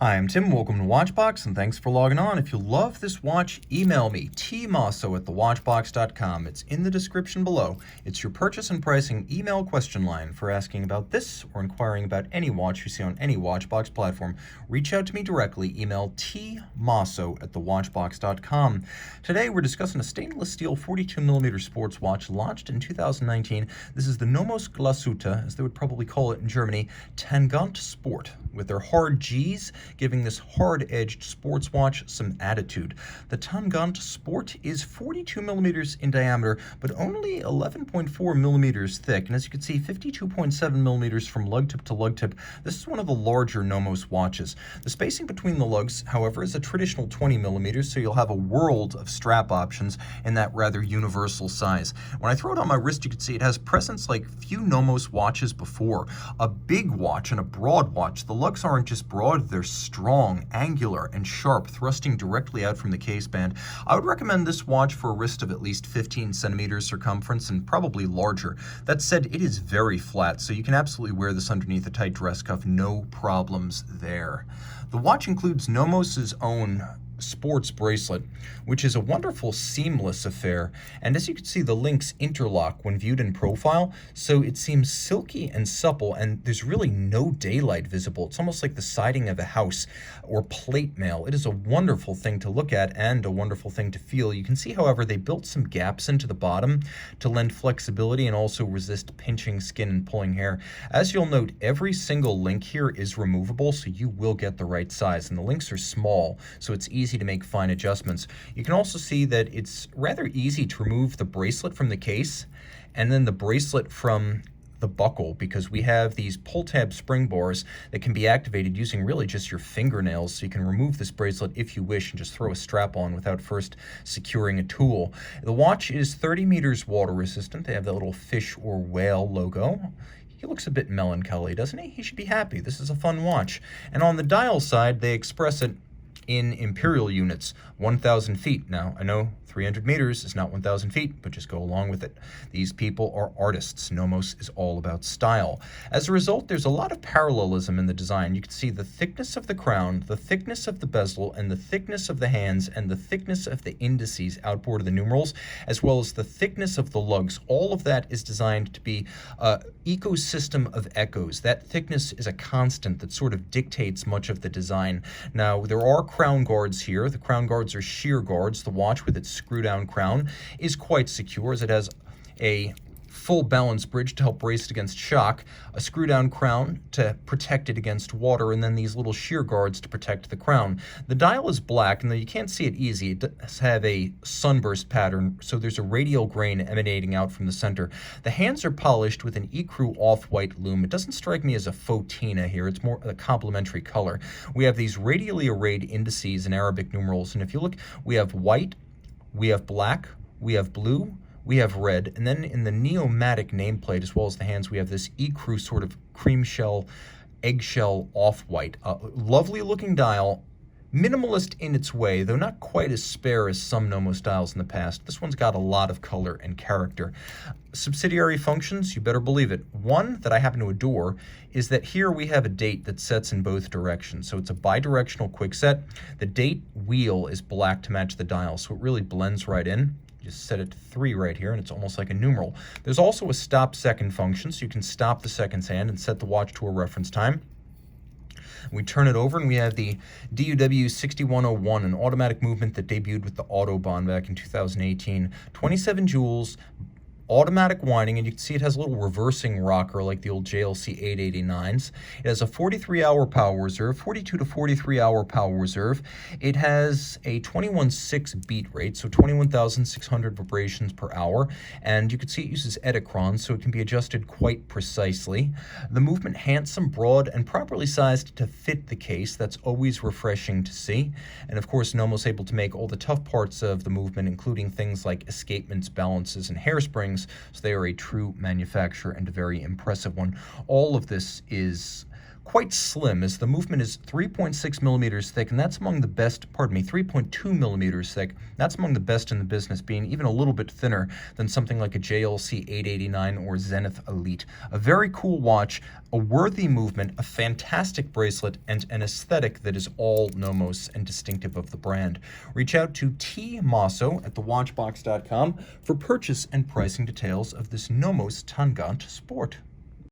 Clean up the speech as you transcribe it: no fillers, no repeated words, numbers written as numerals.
Hi, I'm Tim. Welcome to Watchbox, and thanks for logging on. If you love this watch, email me, tmosso@thewatchbox.com. It's in the description below. It's your purchase and pricing email question line for asking about this or inquiring about any watch you see on any Watchbox platform. Reach out to me directly. Email tmosso@thewatchbox.com. Today, we're discussing a stainless steel 42mm sports watch launched in 2019. This is the Nomos Glashutte, as they would probably call it in Germany, Tangente Sport, with their hard G's, giving this hard-edged sports watch some attitude. The Tangente Sport is 42 millimeters in diameter, but only 11.4 millimeters thick, and as you can see, 52.7 millimeters from lug tip to lug tip. This is one of the larger Nomos watches. The spacing between the lugs, however, is a traditional 20 millimeters, so you'll have a world of strap options in that rather universal size. When I throw it on my wrist, you can see it has presence like few Nomos watches before. A big watch and a broad watch. The lugs aren't just broad, they're strong, angular, and sharp, thrusting directly out from the case band. I would recommend this watch for a wrist of at least 15 centimeters circumference and probably larger. That said, it is very flat, so you can absolutely wear this underneath a tight dress cuff, no problems there. The watch includes Nomos's own sports bracelet, which is a wonderful seamless affair, and as you can see, the links interlock when viewed in profile, so it seems silky and supple, and there's really no daylight visible. It's almost like the siding of a house or plate mail. It is a wonderful thing to look at and a wonderful thing to feel. You can see, however, they built some gaps into the bottom to lend flexibility and also resist pinching skin and pulling hair. As you'll note, every single link here is removable, so you will get the right size, and the links are small, so it's easy to make fine adjustments. You can also see that it's rather easy to remove the bracelet from the case and then the bracelet from the buckle, because we have these pull tab spring bars that can be activated using really just your fingernails, so you can remove this bracelet if you wish and just throw a strap on without first securing a tool. The watch is 30 meters water resistant. They have that little fish or whale logo. He looks a bit melancholy, doesn't he? He should be happy. This is a fun watch. And on the dial side, they express it in imperial units, 1,000 feet. Now, I know 300 meters is not 1,000 feet, but just go along with it. These people are artists. Nomos is all about style. As a result, there's a lot of parallelism in the design. You can see the thickness of the crown, the thickness of the bezel, and the thickness of the hands, and the thickness of the indices outboard of the numerals, as well as the thickness of the lugs. All of that is designed to be an ecosystem of echoes. That thickness is a constant that sort of dictates much of the design. Now, there are crown guards here. The crown guards are shear guards. The watch with its screw-down crown is quite secure, as it has a full balance bridge to help brace it against shock, a screw-down crown to protect it against water, and then these little shear guards to protect the crown. The dial is black, and though you can't see it easy, it does have a sunburst pattern, so there's a radial grain emanating out from the center. The hands are polished with an ecru off-white lume. It doesn't strike me as a fauxtina here. It's more a complementary color. We have these radially arrayed indices in Arabic numerals, and if you look, we have white, we have black, we have blue, we have red, and then in the Neomatik nameplate, as well as the hands, we have this ecru sort of cream shell, eggshell off-white. Lovely looking dial, minimalist in its way, though not quite as spare as some Nomos dials in the past. This one's got a lot of color and character. Subsidiary functions, you better believe it. One that I happen to adore is that here we have a date that sets in both directions. So it's a bidirectional quick set. The date wheel is black to match the dial, so it really blends right in. You just set it to 3 right here, and it's almost like a numeral. There's also a stop second function, so you can stop the seconds hand and set the watch to a reference time. We turn it over, and we have the DUW 6101, an automatic movement that debuted with the Autobahn back in 2018. 27 joules, automatic winding, and you can see it has a little reversing rocker like the old JLC 889s. It has a 43-hour power reserve, 42 to 43-hour power reserve. It has a 21.6 beat rate, so 21,600 vibrations per hour, and you can see it uses Edicron, so it can be adjusted quite precisely. The movement handsome, broad, and properly sized to fit the case. That's always refreshing to see. And of course, Nomos able to make all the tough parts of the movement, including things like escapements, balances, and hairsprings, so they are a true manufacturer and a very impressive one. All of this is quite slim, as the movement is 3.6 millimeters thick, and that's among the best, 3.2 millimeters thick. That's among the best in the business, being even a little bit thinner than something like a JLC 889 or Zenith Elite. A very cool watch, a worthy movement, a fantastic bracelet, and an aesthetic that is all Nomos and distinctive of the brand. Reach out to Team Mosso at thewatchbox.com for purchase and pricing details of this Nomos Tangente Sport.